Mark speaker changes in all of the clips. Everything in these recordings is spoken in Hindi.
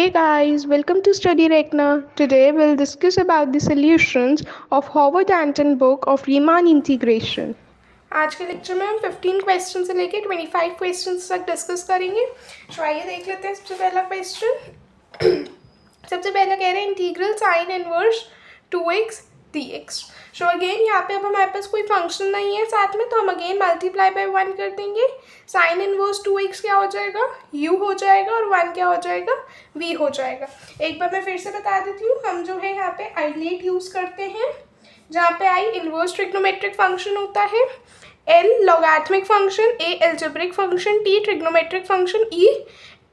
Speaker 1: Hey guys, welcome to Study Rekna. Today we'll discuss about the solutions of Howard Anton book of Riemann integration.
Speaker 2: आज के लेक्चर में हम 15 क्वेश्चन से लेके 25 क्वेश्चन तक डिस्कस करेंगे। तो आइए देख लेते हैं सबसे पहला क्वेश्चन। सबसे पहला कह रहे हैं integral sign inverse 2x dx। So again यहाँ पे अब हमारे पास कोई फंक्शन नहीं है साथ में, तो हम अगेन मल्टीप्लाई बाय 1 कर देंगे। साइन इनवर्स 2x क्या हो जाएगा, u हो जाएगा, और 1 क्या हो जाएगा, v हो जाएगा। एक बार मैं फिर से बता देती हूँ, हम जो है यहाँ पे आइलेट यूज़ करते हैं, जहाँ पे आई इनवर्स ट्रिग्नोमेट्रिक फंक्शन होता है, L logarithmic function, A algebraic function, T trigonometric function,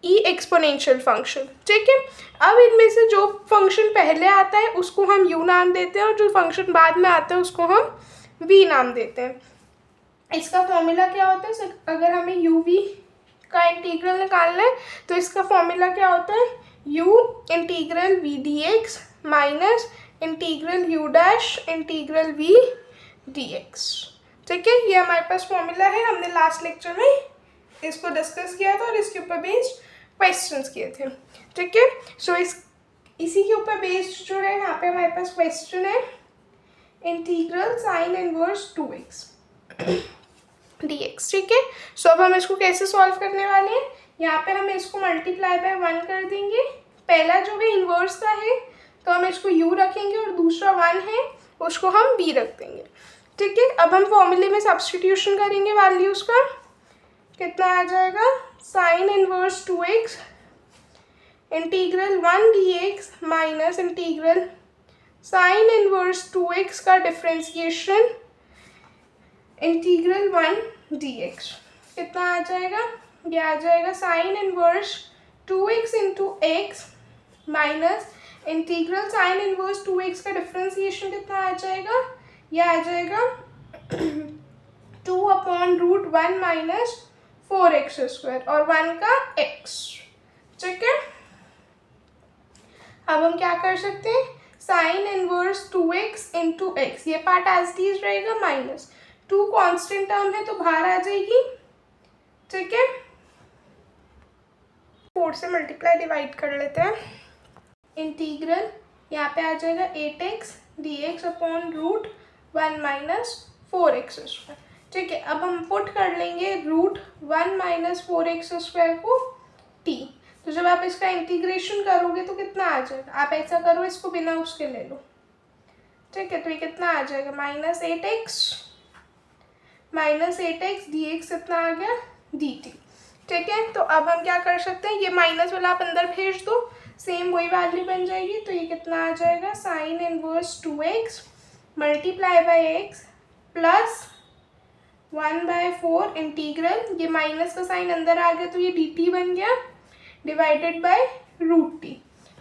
Speaker 2: E exponential function. ठीक है, अब इनमें से जो फंक्शन पहले आता है उसको हम यू नाम देते हैं, और जो फंक्शन बाद में आता है उसको हम वी नाम देते हैं। इसका फॉर्मूला क्या होता है, अगर हमें यू वी का इंटीग्रल निकालना है तो इसका फॉर्मूला क्या होता है, u integral v d x minus integral u dash integral v d x. ठीक है, ये हमारे पास फॉर्मूला है। हमने लास्ट लेक्चर में इसको डिस्कस किया था और इसके ऊपर बेस्ड क्वेश्चंस किए थे। ठीक है, सो इसी के ऊपर बेस्ड जो है यहाँ पे हमारे पास क्वेश्चन है integral sign inverse 2x dx। ठीक है, सो अब हम इसको कैसे सॉल्व करने वाले हैं, यहाँ पे हम इसको मल्टीप्लाई बाय 1 कर देंगे। पहला जो है इनवर्स का है तो हम इसको u रखेंगे, और दूसरा 1 है उसको हम v रख देंगे। ठीक है, अब हम फॉर्मूले में सब्सटीट्यूशन करेंगे वैल्यूज़ का। कितना आ जाएगा, sign inverse 2x integral 1 dx minus integral sign inverse 2x का डिफ्रेंसिएशन इंटीग्रल 1 dx। कितना आ जाएगा, ये आ जाएगा sign inverse 2x into x minus integral sign inverse 2x का डिफ्रेंसिएशन कितना आ जाएगा, ये आ जाएगा 2/√1 माइनस 4x² और 1 का x। ठीक है, अब हम क्या कर सकते हैं, sign inverse 2x into x, ये पार्ट एज इट इज रहेगा, माइनस 2 कांस्टेंट टर्म है तो बाहर आ जाएगी। ठीक है, 4 से मल्टीप्लाई डिवाइड कर लेते हैं। इंटीग्रल यहाँ पे आ जाएगा 8x dx upon √1 minus 4x²। ठीक है, अब हम पुट कर लेंगे √1 माइनस 4x² को t। तो जब आप इसका इंटीग्रेशन करोगे तो कितना आ जाएगा, आप ऐसा करो इसको बिना उसके ले लो। ठीक है, तो ये कितना आ जाएगा, -8x dx कितना आ गया dt। ठीक है, तो अब हम क्या कर सकते हैं, ये माइनस वाला आप अंदर भेज दो, सेम वही वैल्यू बन जाएगी। तो ये कितना आ जाएगा, sign inverse 2x multiply by x plus 1/4 integral, ये माइनस का साइन अंदर आ गया तो ये dt बन गया, डिवाइडेड बाय √t।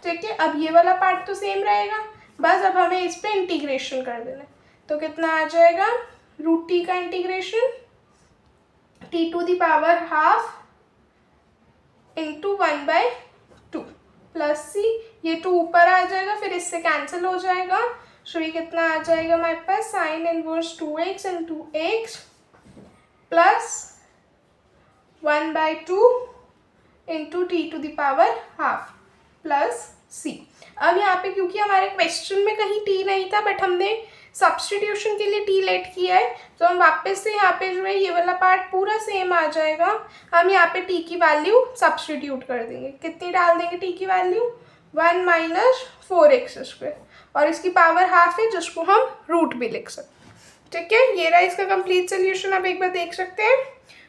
Speaker 2: ठीक है, अब ये वाला पार्ट तो सेम रहेगा, बस अब हमें इस पे इंटीग्रेशन कर देना है। तो कितना आ जाएगा, √t का integration t⁻½ into 1/2 plus c, ये 2 ऊपर आ जाएगा फिर इससे कैंसिल हो जाएगा। सो ये कितना आ जाएगा हमारे पास, sine inverse 2x into x plus 1/2 into t⁻½ plus c। अब यहाँ पे क्योंकि हमारे क्वेश्चन में कहीं t नहीं था बट हमने सब्सटीट्यूशन के लिए t लेट किया है, तो हम वापस से यहाँ पे जो है ये वाला पार्ट पूरा सेम आ जाएगा। हम यहाँ पे t की वैल्यू सब्सटीट्यूट कर देंगे, कितनी डाल देंगे t की वैल्यू, 1 माइनस 4x², और इसकी पावर हाफ है जिसको हम रूट भी लिख सकते हैं। ठीक है, ये रहा इसका कंप्लीट सोल्यूशन। आप एक बार देख सकते हैं,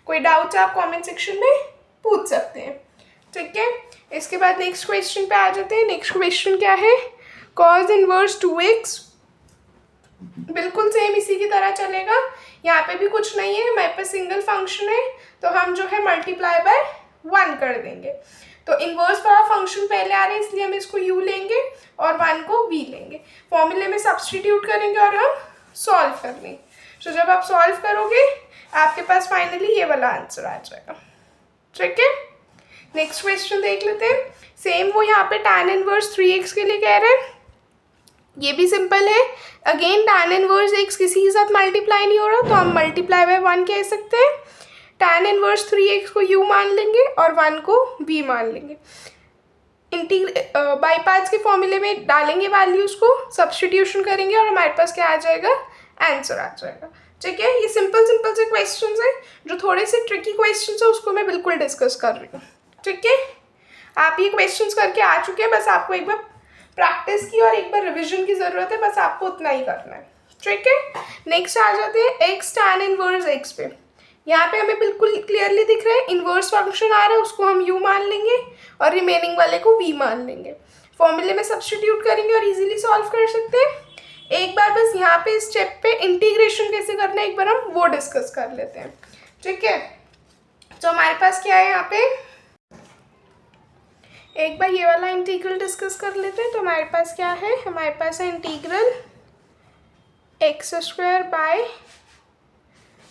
Speaker 2: कोई डाउट्स आप कमेंट सेक्शन में पूछ सकते हैं। ठीक है, इसके बाद नेक्स्ट क्वेश्चन पे आ जाते हैं। नेक्स्ट क्वेश्चन क्या है, कॉस इनवर्स 2x, बिल्कुल सेम इसी की तरह चलेगा, यहाँ पे भी कुछ नहीं है, हमारे पास सिंगल फंक्शन है तो हम जो है मल्टीप्लाई बाय 1 कर देंगे। तो इनवर्स वाला फंक्शन पहले आ रहा है इसलिए हम इसको u लेंगे और 1 को v लेंगे, फॉर्मूले में सब्सटीट्यूट करेंगे और हम सॉल्व कर लेंगे। तो जब आप सॉल्व करोगे आपके पास फाइनली ये वाला आंसर आ जाएगा। ठीक है, नेक्स्ट क्वेश्चन देख लेते हैं। सेम वो यहाँ पे tan इनवर्स 3x के लिए कह रहे हैं, ये भी सिंपल है। अगेन tan इनवर्स x किसी के साथ मल्टीप्लाई नहीं हो रहा तो हम मल्टीप्लाई बाय 1 कह सकते हैं। tan इनवर्स 3x को u मान लेंगे और 1 को v मान लेंगे। बाई पार्ट्स के फॉर्मूले में डालेंगे वैल्यूज़ को, सब्स्टिट्यूशन करेंगे और हमारे पास क्या आ जाएगा, आंसर आ जाएगा। ठीक है, ये सिंपल सिंपल से क्वेश्चंस हैं। जो थोड़े से ट्रिकी क्वेश्चंस है उसको मैं बिल्कुल डिस्कस कर रही हूँ। ठीक है, आप ये क्वेश्चंस करके आ चुके हैं, बस आपको एक बार प्रैक्टिस की और एक बार रिविजन की ज़रूरत है, बस आपको उतना ही करना है। ठीक है, नेक्स्ट आ जाते हैं एक्स tan इनवर्स एक्स पे। यहाँ पे हमें बिल्कुल क्लियरली दिख रहा है इन्वर्स फंक्शन आ रहा है, उसको हम u मान लेंगे और रिमेनिंग वाले को v मान लेंगे। फॉर्मूले में सब्स्टिट्यूट करेंगे और इजीली सॉल्व कर सकते हैं। एक बार बस यहाँ पे इस स्टेप पे इंटीग्रेशन कैसे करना है एक बार हम वो डिस्कस कर लेते हैं। ठीक है, तो हमारे पास क्या है यहाँ पे, एक बार ये वाला इंटीग्रल डिस्कस कर लेते हैं। तो हमारे पास क्या है, हमारे पास है integral x square by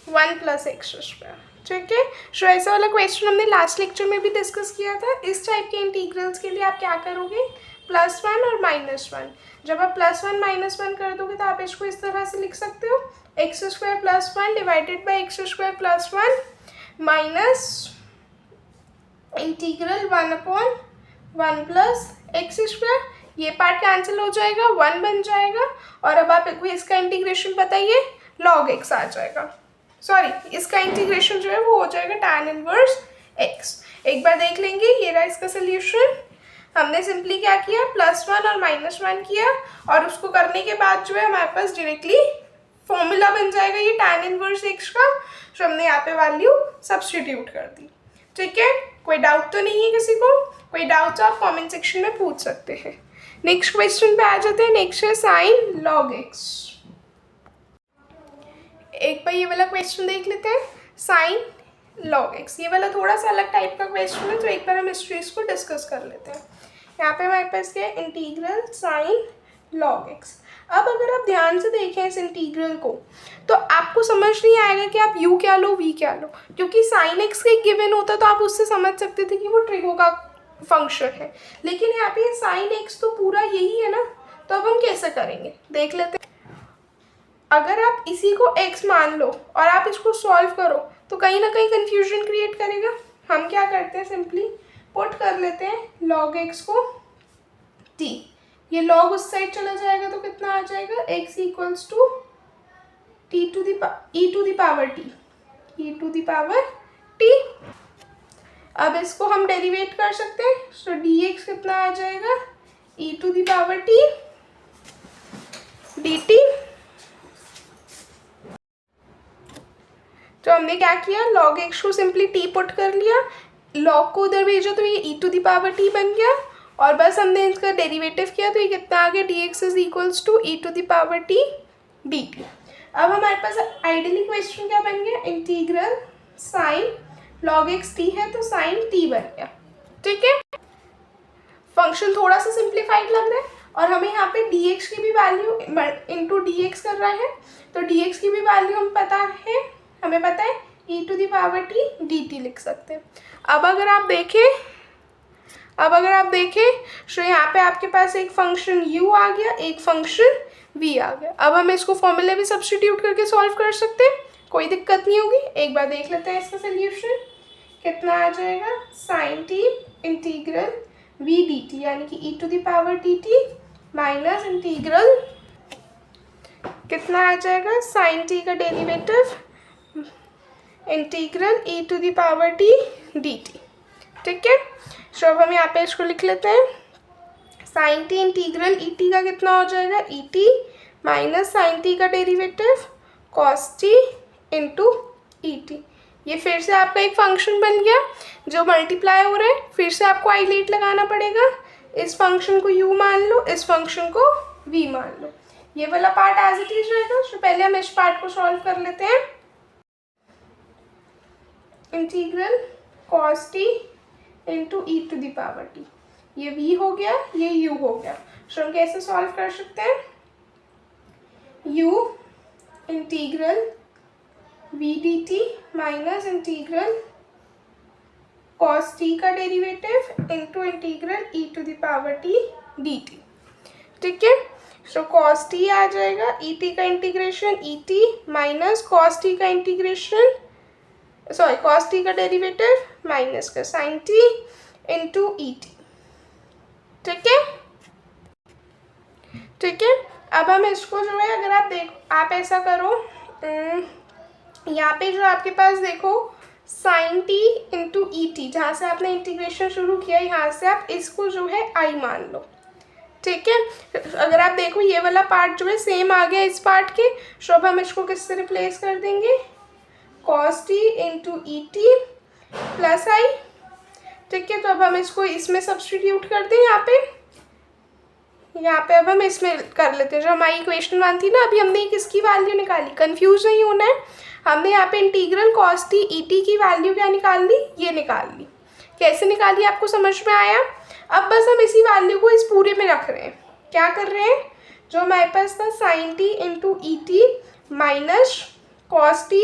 Speaker 2: 1 + x square. ठीक है, सो ऐसा वाला क्वेश्चन हमने लास्ट लेक्चर में भी डिस्कस किया था। इस टाइप के इंटीग्रल्स के लिए आप क्या करोगे, +1 और -1। जब आप +1 -1 कर दोगे तो आप इसको इस तरह से लिख सकते हो, x² + 1 divided by x² + 1 minus integral 1/1 + x²। ये पार्ट कैंसिल हो जाएगा, 1 बन जाएगा और अब आप इसका इंटीग्रेशन बताइए, log x आ जाएगा। सॉरी, इसका इंटीग्रेशन जो है वो हो जाएगा tan इनवर्स x। एक बार देख लेंगे, ये रहा इसका सोल्यूशन। हमने सिंपली क्या किया, +1 और -1 किया और उसको करने के बाद जो है हमारे पास डायरेक्टली फॉर्मूला बन जाएगा ये tan इनवर्स x का। तो हमने यहाँ पे वैल्यू सब्स्टिट्यूट कर दी। ठीक है, कोई डाउट तो नहीं है किसी को? कोई डाउट तो आप कमेंट सेक्शन में पूछ सकते हैं। नेक्स्ट क्वेश्चन पे आ जाते हैं। नेक्स्ट है sin log x। एक बार ये वाला क्वेश्चन देख लेते हैं, sin log x। ये वाला थोड़ा सा अलग टाइप का क्वेश्चन है, तो एक बार हम इस चीज़ को डिस्कस कर लेते हैं। यहाँ पे हमारे पास क्या है, इंटीग्रल sin log x। अब अगर आप ध्यान से देखें इस इंटीग्रल को तो आपको समझ नहीं आएगा कि आप u क्या लो v क्या लो, क्योंकि sin x का एक गिवन होता तो आप उससे समझ सकते थे कि वो ट्रिगो का फंक्शन है, लेकिन यहाँ पे sin x तो पूरा यही है ना। तो अब हम कैसे करेंगे देख लेते हैं। अगर आप इसी को x मान लो और आप इसको सॉल्व करो तो कहीं ना कहीं कंफ्यूजन क्रिएट करेगा। हम क्या करते हैं, सिंपली पुट कर लेते हैं log x को t। ये log उस साइड चला जाएगा तो कितना आ जाएगा, x = e to the power t। अब इसको हम डेरिवेट कर सकते हैं, सो dx कितना आ जाएगा, e to the power t dt। तो हमने क्या किया, log x को सिंपली t पुट कर लिया, log को उधर भेजा तो ये e to the power t बन गया और बस हमने इसका डेरिवेटिव किया तो ये कितना आ गया, dx = e to the power t dt। अब हमारे पास आइडियली क्वेश्चन क्या बन गया, integral sin log x t है तो sin t बन गया। ठीक है, फंक्शन थोड़ा सा सिंप्लीफाइड लग रहा है और हमें यहाँ पे dx की भी वैल्यू इंटू dx कर रहा है, तो dx की भी वैल्यू हमें पता है e to the power t dt लिख सकते हैं। अब अगर आप देखें तो यहाँ पे आपके पास एक फंक्शन u आ गया, एक फंक्शन v आ गया। अब हम इसको फॉर्मूले में सब्स्टिट्यूट करके सॉल्व कर सकते हैं, कोई दिक्कत नहीं होगी। एक बार देख लेते हैं इसका सोल्यूशन कितना आ जाएगा, sin t integral v dt यानी कि e to the power dt minus integral कितना आ जाएगा, sin t का derivative integral e to the power t dt। ठीक है, सो अब हम यहाँ पे इसको लिख लेते हैं, sin t integral e t का कितना हो जाएगा, e t minus sin t का derivative cos t into e t। ये फिर से आपका एक फंक्शन बन गया जो मल्टीप्लाई हो रहा है। फिर से आपको आइलेट लगाना पड़ेगा, इस फंक्शन को u मान लो, इस फंक्शन को v मान लो। ये वाला पार्ट एज इट इज रहेगा। तो पहले हम इस पार्ट को सॉल्व कर लेते हैं, integral cos t into e to the power t। ये v हो गया, ये u हो गया। तो हम कैसे सॉल्व कर सकते हैं, u integral v dt minus integral cos t का derivative into integral e to the power t dt। ठीक है, सो cos t आ जाएगा, e t का integration e t minus cos t का इंटीग्रेशन cos t का डेरिवेटिव माइनस का sin t into e t। ठीक है, ठीक है। अब हम इसको जो है, अगर आप ऐसा करो, यहाँ पे जो आपके पास देखो sin t into e T, जहाँ से आपने इंटीग्रेशन शुरू किया, यहाँ से आप इसको जो है आई मान लो। ठीक है, अगर आप देखो ये वाला पार्ट जो है सेम आ गया इस पार्ट के, तो अब हम इसको किससे रिप्लेस कर देंगे, cos t into e t plus I. ठीक है, तो अब हम इसको इसमें सब्सटीट्यूट कर दें, यहाँ पे अब हम इसमें कर लेते हैं। जो हमारी इक्वेशन 1 थी ना, अभी हमने किसकी वैल्यू निकाली, कंफ्यूज नहीं होना है, हमने यहाँ पे integral cos t E T की वैल्यू क्या निकाल ली, ये निकाल ली। कैसे निकाली आपको समझ में आया। अब बस हम इसी वैल्यू को इस पूरे में रख रहे हैं। क्या कर रहे हैं, जो हमारे पास था sin t into e t minus cos t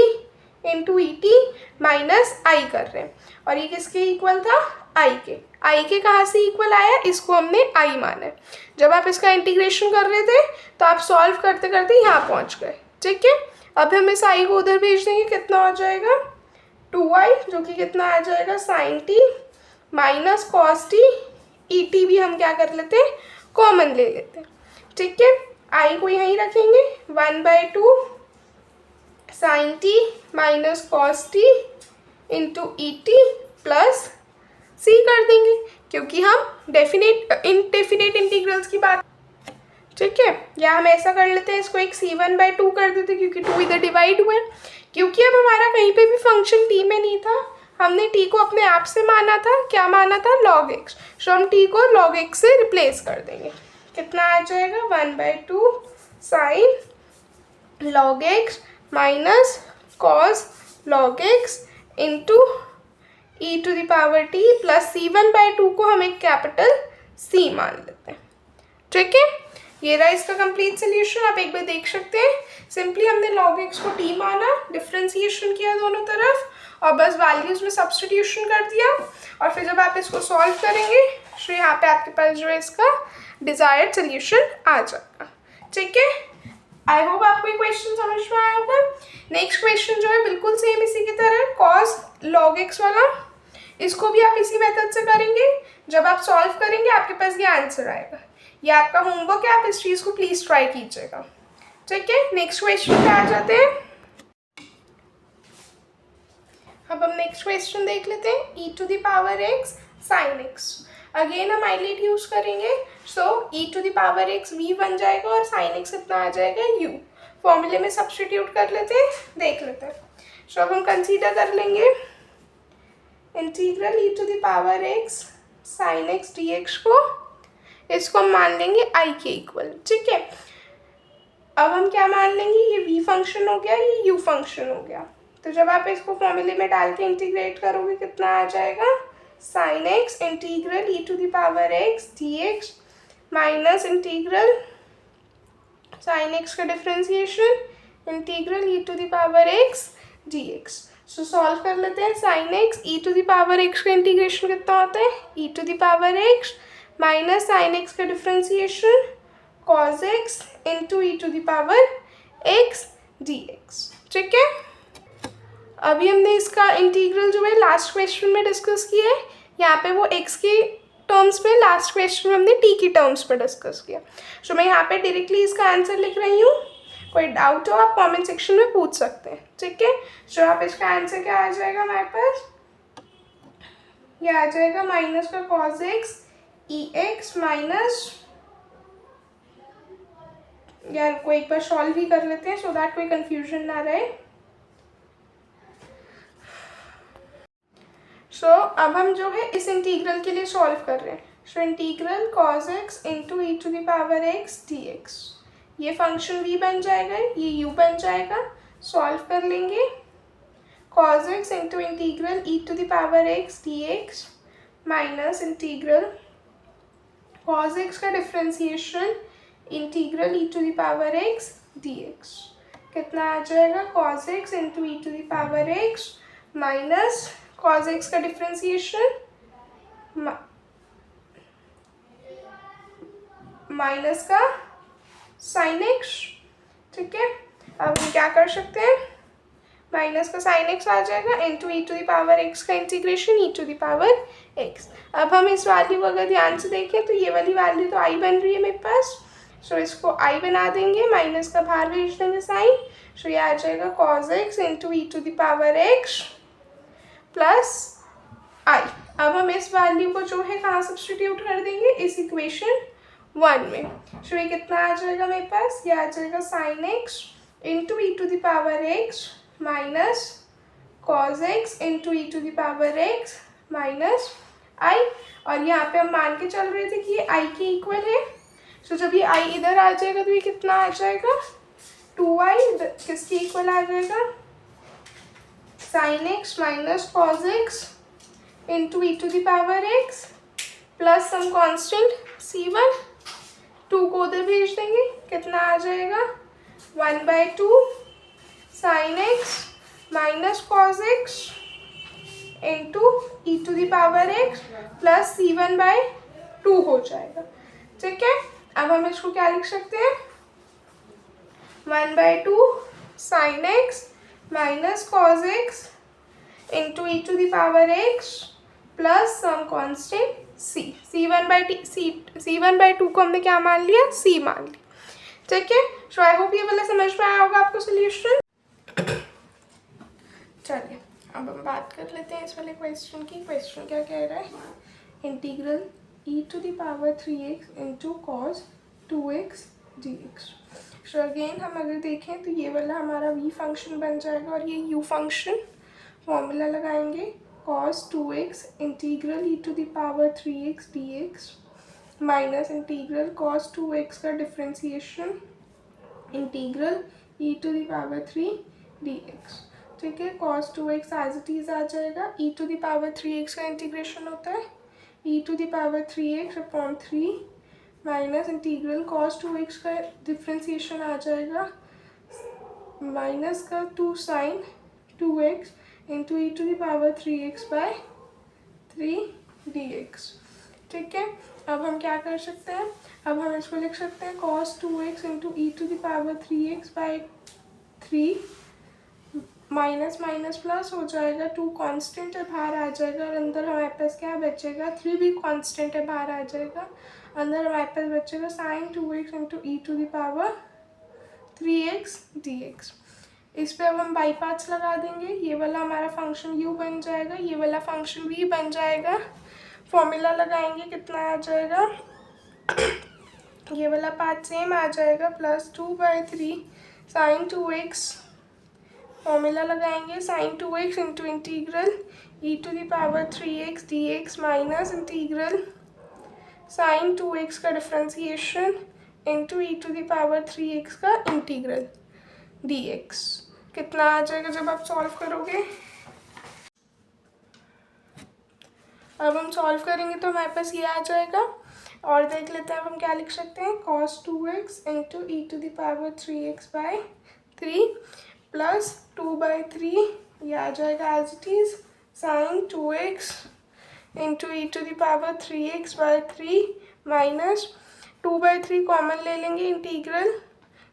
Speaker 2: into e t minus I कर रहे हैं, और ये किसके इक्वल था, आई के कहाँ से इक्वल आया, इसको हमने आई माना है। जब आप इसका इंटीग्रेशन कर रहे थे तो आप सॉल्व करते करते यहाँ पहुँच गए। ठीक है, अब हम इस आई को उधर भेज देंगे, कितना हो जाएगा 2i, जो कि कितना आ जाएगा sin t minus cos t, E T भी हम क्या कर लेते हैं, कॉमन ले लेते हैं। ठीक है, आई को यहीं रखेंगे, 1/2 sin t minus cos t into e t plus c कर देंगे, क्योंकि हम इनडेफिनेट इंटीग्रल्स की बात। ठीक है, या हम ऐसा कर लेते हैं, इसको एक c1/2 कर देते हैं, क्योंकि 2 इधर डिवाइड हुए, क्योंकि अब हमारा कहीं पे भी फंक्शन t में नहीं था, हमने t को अपने आप से माना था, क्या माना था, log x। तो हम t को log x से रिप्लेस कर देंगे, कितना आ जाएगा 1/2 sin log x minus cos log x into e to the power t plus c1/2 को हम एक कैपिटल c मान लेते हैं। ठीक है, ये रहा इसका कंप्लीट सोल्यूशन। आप एक बार देख सकते हैं, सिंपली हमने log x को t माना, डिफ्रेंसिएशन किया दोनों तरफ, और बस वैल्यूज में सब्स्टिट्यूशन कर दिया, और फिर जब आप इसको सॉल्व करेंगे तो यहाँ पे आपके पास जो है इसका डिजायर्ड सोल्यूशन आ जाएगा। ठीक है, आई होप आपको ये क्वेश्चन समझ में आया होगा। नेक्स्ट क्वेश्चन जो है बिल्कुल सेम इसी की तरह, cos log x वाला, इसको भी आप इसी मेथड से करेंगे। जब आप सॉल्व करेंगे आपके पास ये आंसर आएगा। ये आपका होमवर्क है, आप इस चीज़ को प्लीज़ ट्राई कीजिएगा। ठीक है, नेक्स्ट क्वेश्चन पे आ जाते हैं। अब हम नेक्स्ट क्वेश्चन देख लेते हैं, e to the power x sin x। Again हम आइलेट यूज करेंगे, so e to the power x v बन जाएगा और sin x कितना आ जाएगा u। फॉर्मूले में सब्स्टिट्यूट कर लेते हैं, देख लेते हैं। सो अब हम कंसीडर कर लेंगे integral e to the power x sin x dx को, इसको हम मान लेंगे i के इक्वल। ठीक है, अब हम क्या मान लेंगे, ये v फंक्शन हो गया, ये u फंक्शन हो गया। तो जब आप इसको फॉर्मूले में डाल के इंटीग्रेट करोगे, कितना आ जाएगा sin x integral e to the power x dx minus integral sin x का differentiation integral e to the power x dx। So solve कर लेते हैं, sin x e to the power x का इंटीग्रेशन कितना होता है, e to the power x minus sin x का differentiation cos x into e to the power x dx। ठीक है, अभी हमने इसका इंटीग्रल जो है लास्ट क्वेश्चन में डिस्कस किया है, यहाँ पे वो x के टर्म्स में, लास्ट क्वेश्चन में हमने t की टर्म्स में डिस्कस किया। सो मैं यहाँ पे डायरेक्टली इसका आंसर लिख रही हूँ, कोई डाउट हो आप कमेंट सेक्शन में पूछ सकते हैं। ठीक है, सो आप इसका आंसर क्या आ जाएगा हमारे पास, ये आ जाएगा माइनस का cos x ई एक्स माइनस, यार को एक बार सॉल्व भी कर लेते हैं सो दैट कोई कंफ्यूजन ना रहे। सो अब हम जो है इस इंटीग्रल के लिए सॉल्व कर रहे हैं। So integral cos x into e to the power x dx, ये फंक्शन v बन जाएगा, ये u बन जाएगा। सॉल्व कर लेंगे, cos x into integral e to the power x dx minus integral cos x का differentiation integral e to the power x dx, कितना आ जाएगा cos x into e to the power x minus cos x का डिफ्रेंसिएशन माइनस का sin x। ठीक है, अब हम क्या कर सकते हैं, माइनस का साइन एक्स आ जाएगा into e to the power x का integration e to the power x. अब हम इस वैल्यू को अगर ध्यान से देखें तो ये वाली वैल्यू तो आई बन रही है मेरे पास, सो इसको आई बना देंगे, माइनस का बाहर भेज देंगे साइन, सो ये आ जाएगा cos x into e to the power x plus I. अब हम इस वैल्यू को जो है कहाँ सब्सटीट्यूट कर देंगे, इस इक्वेशन 1 में, सो ये कितना आ जाएगा मेरे पास, ये आ जाएगा sine x into e to the power x minus cos x into e to the power x minus I. और यहाँ पे हम मान के चल रहे थे कि ये आई के इक्वल है, सो जब ये आई इधर आ जाएगा तो ये कितना आ जाएगा 2i, किसके इक्वल आ जाएगा, sine x minus cos x into e to the power x plus some constant c1, 2 को उधर भेज देंगे, कितना आ जाएगा 1/2 sine x minus cos x into e to the power x plus c1/2 हो जाएगा। ठीक है, अब हम इसको क्या लिख सकते हैं, 1/2 sine x minus cos x into e to the power x plus some constant c1/2 को हमने क्या मान लिया, c मान लिया। ठीक है, सो आई होप ये वाला समझ में आया होगा आपको सोल्यूशन। चलिए अब हम बात कर लेते हैं इस वाले क्वेश्चन की। क्वेश्चन क्या कह रहा है, integral e to the power 3x into cos 2x dx। So again हम अगर देखें तो ये वाला हमारा v फंक्शन बन जाएगा और ये u फंक्शन, फॉर्मूला लगाएंगे cos 2x integral e to the power 3x dx minus integral cos 2x का differentiation integral e to the power 3 dx। ठीक है, cos 2x as it is आ जाएगा, e to the power 3x का इंटीग्रेशन होता है e to the power 3x upon 3 minus integral cos 2x का डिफ्रेंसिएशन आ जाएगा माइनस का 2 sine 2x into e to the power 3x/3 dx। ठीक है, अब हम क्या कर सकते हैं, अब हम इसको लिख सकते हैं cos 2x into e to the power 3x/3 minus minus plus हो जाएगा, 2 कांस्टेंट है बाहर आ जाएगा और अंदर हमारे पास क्या बचेगा, 3 भी कांस्टेंट है बाहर आ जाएगा, अंदर हमारे पास बचेगा sine 2x into e to the power 3x dx। इस पे अब हम बाई पार्ट्स लगा देंगे, ये वाला हमारा फंक्शन u बन जाएगा, ये वाला फंक्शन v बन जाएगा, फॉर्मूला लगाएंगे कितना आ जाएगा, ये वाला पार्ट सेम आ जाएगा प्लस 2/3 साइन 2x, फॉर्मूला लगाएंगे sine 2x into integral e to the power 3x dx minus integral sine 2x का differentiation into e to the power 3x का इंटीग्रल dx। कितना आ जाएगा जब आप सॉल्व करोगे, अब हम सॉल्व करेंगे तो हमारे पास ये आ जाएगा। और देख लेते हैं अब हम क्या लिख सकते हैं, cos 2x into e to the power 3x/3 plus 2/3, ये आ जाएगा as it is sine 2x into e to the power 3x/3 minus 2/3 common ले लेंगे इंटीग्रल,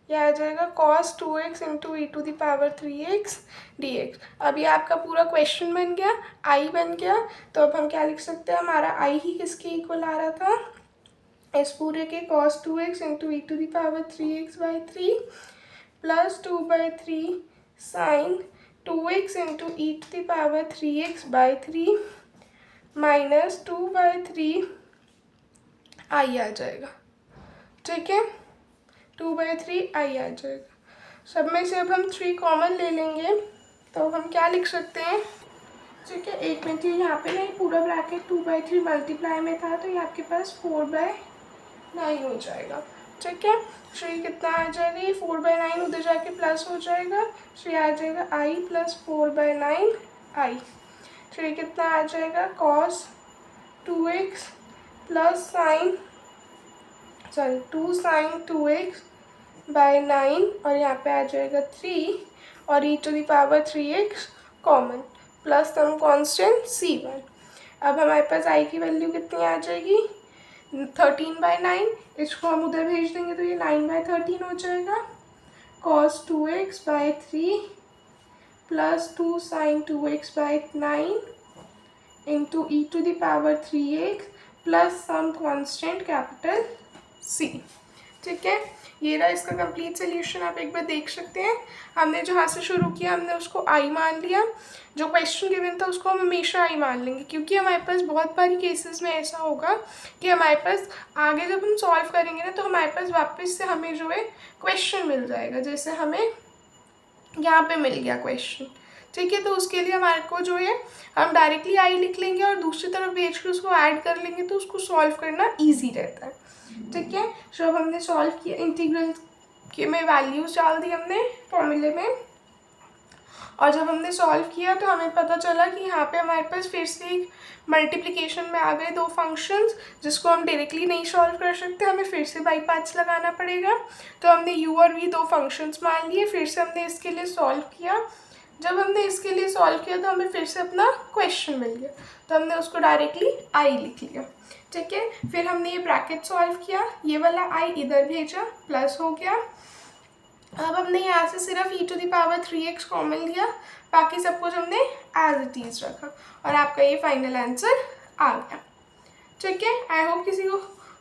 Speaker 2: ये आ जाएगा cos 2x into e to the power 3x dx। अब ये आपका पूरा क्वेश्चन बन गया, आई बन गया। तो अब हम क्या लिख सकते हैं, हमारा आई ही किसके इक्वल आ रहा था, इस पूरे के cos 2x into e to the power 3x/3 plus 2/3 sine 2x into e to the power 3x/3 minus 2/3 I आ जाएगा। ठीक है, 2/3 आई आ जाएगा। सब में से अब हम 3 कॉमन ले लेंगे, तो हम क्या लिख सकते हैं, ठीक है, एक मिनट, यहाँ पे नहीं पूरा ब्रैकेट 2/3 मल्टीप्लाई में था तो ये आपके पास 4/9 हो जाएगा। ठीक है, सो ये कितना आ जाएगा, ये 4/9 उधर जाके प्लस हो जाएगा, सो ये आ जाएगा आई प्लस 4/9 आई। सो ये कितना आ जाएगा, cos 2x plus sign 2 sign 2x/9 और यहाँ पे आ जाएगा 3 और e to the power 3x common plus some constant c1। अब हमारे पास आई की वैल्यू कितनी आ जाएगी, 13/9, इसको हम उधर भेज देंगे तो ये 9/13 हो जाएगा, cos 2x/3 plus 2 sine 2x by 9 into e to the power 3x plus some constant capital C। ठीक है, ये रहा इसका कंप्लीट सोल्यूशन। आप एक बार देख सकते हैं। हमने जहाँ से शुरू किया हमने उसको आई मान लिया, जो क्वेश्चन गिवन था उसको हम हमेशा आई मान लेंगे, क्योंकि हमारे पास बहुत बारी केसेस में ऐसा होगा कि हमारे पास आगे जब हम सॉल्व करेंगे ना तो हमारे पास वापस से हमें जो है क्वेश्चन मिल जाएगा, जैसे हमें यहाँ पे मिल गया क्वेश्चन। ठीक है, तो उसके लिए हमारे को जो है हम डायरेक्टली आई लिख लेंगे और दूसरी तरफ भेज के उसको ऐड कर लेंगे, तो उसको सॉल्व करना ईजी रहता है। ठीक है, सो अब हमने सॉल्व किया, इंटीग्रल के में वैल्यूज डाल दी हमने फॉर्मूले में, और जब हमने सॉल्व किया तो हमें पता चला कि यहाँ पे हमारे पास फिर से एक मल्टीप्लिकेशन में आ गए दो फंक्शंस, जिसको हम डायरेक्टली नहीं सॉल्व कर सकते, हमें फिर से बाई पार्ट्स लगाना पड़ेगा। तो हमने u और v दो फंक्शंस मान लिए, फिर से हमने इसके लिए सॉल्व किया। जब हमने इसके लिए सॉल्व किया तो हमें फिर से अपना क्वेश्चन मिल गया, तो हमने उसको डायरेक्टली आई लिख लिया। ठीक है, फिर हमने ये ब्रैकेट सॉल्व किया, ये वाला आई इधर भेजा, प्लस हो गया। अब हमने यहाँ से सिर्फ e to the power 3x common लिया, बाकी सब कुछ हमने एज इट इज रखा, और आपका ये फाइनल आंसर आ गया। ठीक है, आई होप किसी को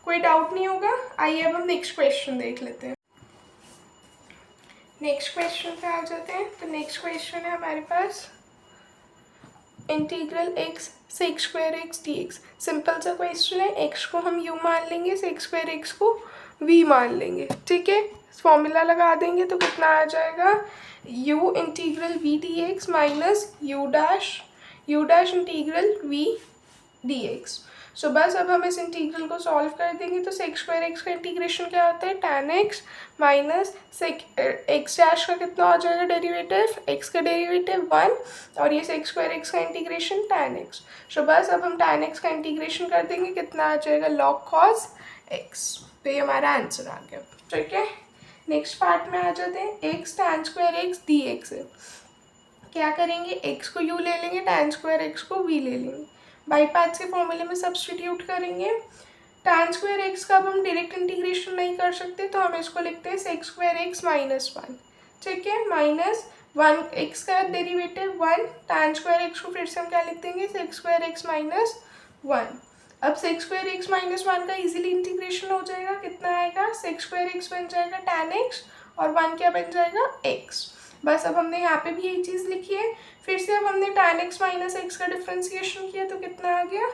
Speaker 2: कोई डाउट नहीं होगा। आइए अब हम नेक्स्ट क्वेश्चन देख लेते हैं। नेक्स्ट क्वेश्चन पे आ जाते हैं। तो नेक्स्ट क्वेश्चन है हमारे पास integral x sec square x dx। Simple सा क्वेश्चन है, x को हम u मान लेंगे, sec स्क्वायर x को v मान लेंगे। ठीक है, फॉर्मूला लगा देंगे तो कितना आ जाएगा, u integral v dx minus u dash integral v dx। सो बस अब हम इस इंटीग्रल को सॉल्व कर देंगे, तो sec स्क्वायर x का इंटीग्रेशन क्या होता है, tan x minus sec x dash का कितना हो जाएगा डेरिवेटिव, x का डेरिवेटिव 1, और ये sec स्क्वायर x का इंटीग्रेशन tan x। सो बस अब हम tan x का इंटीग्रेशन कर देंगे, कितना आ जाएगा log cos x। तो ये हमारा आंसर आ गया। ठीक है, नेक्स्ट पार्ट में आ जाते हैं। x tan square x dx है, क्या करेंगे, x को u ले लेंगे, tan स्क्वायर x को v ले लेंगे, बाई पार्ट्स के फॉर्मूले में सब्स्टिट्यूट करेंगे। tan स्क्वायर एक्स का अब हम डायरेक्ट इंटीग्रेशन नहीं कर सकते, तो हम इसको लिखते हैं sec स्क्वायर एक्स माइनस 1। ठीक है, माइनस 1 एक्स का डेरिवेटिव 1, tan स्क्वायर एक्स को फिर से हम क्या लिख देंगे, sec स्क्वायर एक्स माइनस 1। अब sec स्क्वायर एक्स माइनस 1 का इजीली इंटीग्रेशन हो जाएगा, कितना आएगा, sec स्क्वायर एक्स बन जाएगा tan x, और 1 क्या बन जाएगा x। बस अब हमने यहाँ पे भी यही चीज़ लिखी है। फिर से अब हमने tan x माइनस एक्स का डिफ्रेंसिएशन किया, तो कितना आ गया,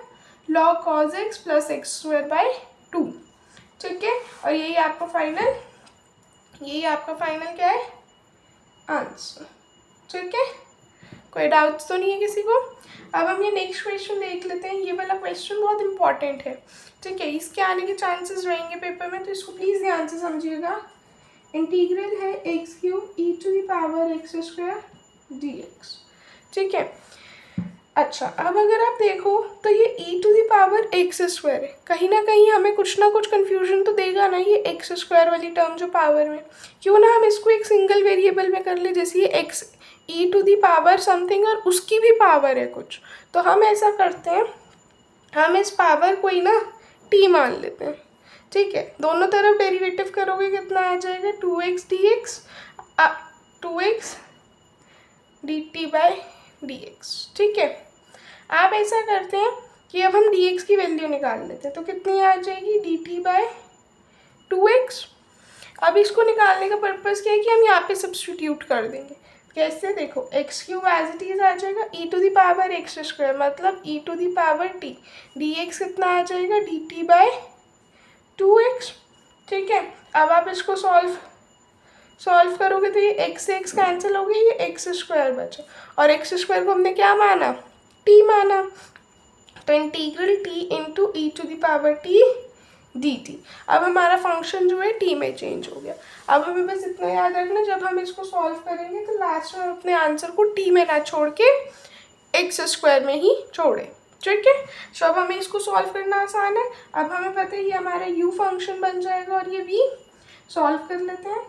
Speaker 2: log cos x plus x square by 2। ठीक है, और यही आपका फाइनल क्या है, आंसर। ठीक है, कोई डाउट्स तो नहीं है किसी को। अब हम ये नेक्स्ट क्वेश्चन देख लेते हैं। ये वाला क्वेश्चन बहुत इंपॉर्टेंट है। ठीक है, इसके आने के चांसेस रहेंगे पेपर में, तो इसको प्लीज़ ध्यान से समझिएगा। इंटीग्रल है x cube e to the power x square d x. ठीक है, अच्छा अब अगर आप देखो तो ये e to the power x square है, कहीं ना कहीं हमें कुछ ना कुछ कन्फ्यूजन तो देगा ना, ये एक्स स्क्वायर वाली टर्म जो पावर में, क्यों ना हम इसको एक सिंगल वेरिएबल में कर ले, जैसे ये x e to the power something और उसकी भी पावर है कुछ, तो हम ऐसा करते हैं, हम इस पावर को ही ना t मान लेते हैं। ठीक है, दोनों तरफ डेरिवेटिव करोगे कितना आ जाएगा, 2x dx 2x dt by dx। ठीक है, आप ऐसा करते हैं कि अब हम dx की वैल्यू निकाल लेते हैं, तो कितनी आ जाएगी, dt बाई 2x। अब इसको निकालने का पर्पज़ क्या है कि हम यहाँ पे सब्स्टिट्यूट कर देंगे। कैसे, देखो x cube as it is आ जाएगा, e to the power x square मतलब e to the power t, dx कितना आ जाएगा, dt बाई 2x। ठीक है, अब आप इसको सॉल्व करोगे तो ये x से x कैंसिल हो गई, ये एक्स स्क्वायर बचा, और एक्स स्क्वायर को हमने क्या माना, t माना, तो integral t into e to the power t dt। अब हमारा फंक्शन जो है t में चेंज हो गया। अब हमें बस इतना याद रखना, जब हम इसको सॉल्व करेंगे तो लास्ट में हम अपने आंसर को t में ना छोड़ के एक्स स्क्वायर में ही छोड़ें। ठीक है, सो अब हमें इसको सॉल्व करना आसान है। अब हमें पता है ये हमारा u फंक्शन बन जाएगा और ये v। सॉल्व कर लेते हैं,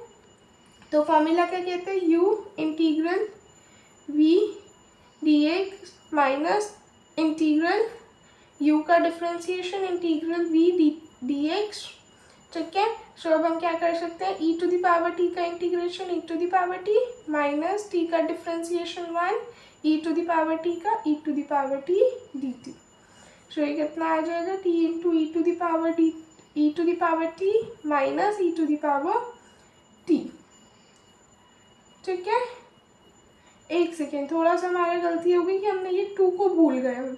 Speaker 2: तो फॉर्मूला क्या कहते हैं, u integral v dx minus integral u का डिफ्रेंसिएशन इंटीग्रल v dx ठीक है। सो अब हम क्या कर सकते हैं, e to the power t का integration e to the power t minus t का differentiation 1 e to the power t का e to the power t d t. So ये कितना आ जाएगा, t into e to the power d e to the power t minus e to the power t. ठीक है, एक सेकेंड, थोड़ा सा हमारी गलती हो गई कि हमने ये 2 को भूल गए हम।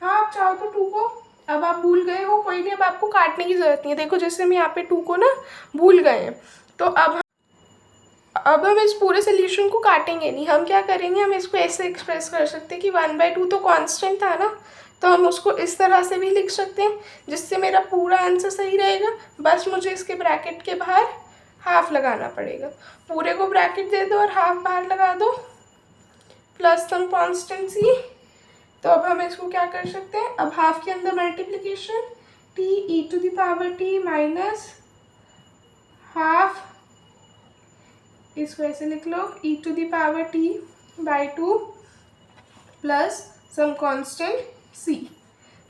Speaker 2: हाँ, आप चाहो तो 2 को, अब आप भूल गए हो कोई नहीं, अब आपको काटने की ज़रूरत नहीं है। देखो जैसे हम यहाँ पे 2 को ना भूल गए हैं, तो अब हम इस पूरे सोल्यूशन को काटेंगे नहीं। हम क्या करेंगे, हम इसको ऐसे एक्सप्रेस कर सकते हैं कि 1/2 तो कांस्टेंट था ना, तो हम उसको इस तरह से भी लिख सकते हैं, जिससे मेरा पूरा आंसर सही रहेगा। बस मुझे इसके ब्रैकेट के बाहर हाफ लगाना पड़ेगा। पूरे को ब्रैकेट दे दो और हाफ बाहर लगा दो, प्लस सम कांस्टेंट सी। तो अब हम इसको क्या कर सकते हैं, अब हाफ के अंदर multiplication t e to the power t minus half, इसको ऐसे लिख लो e to the power t by 2 plus some constant c.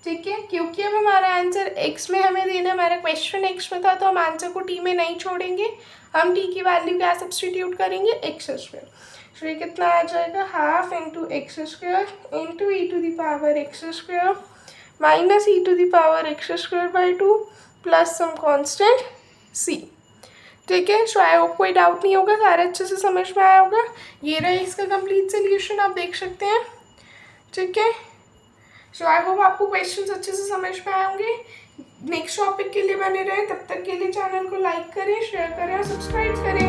Speaker 2: ठीक है, क्योंकि अब हमारा आंसर x में हमें देना, हमारा क्वेश्चन x में था, तो हम आंसर को t में नहीं छोड़ेंगे, हम t की वैल्यू क्या सब्सटीट्यूट करेंगे, एक्स स्क्वायर। तो ये कितना आ जाएगा, half into x square into e to the power x square minus e to the power x square by 2 plus some constant c. ठीक है, सो आई होप कोई डाउट नहीं होगा, सारे अच्छे से समझ में आया होगा। ये रहा इसका कंप्लीट सोल्यूशन, आप देख सकते हैं। ठीक है, सो आई होप आपको क्वेश्चंस अच्छे से समझ में आए होंगे। नेक्स्ट टॉपिक के लिए बने रहे, तब तक के लिए चैनल को लाइक करें, शेयर करें और सब्सक्राइब करें।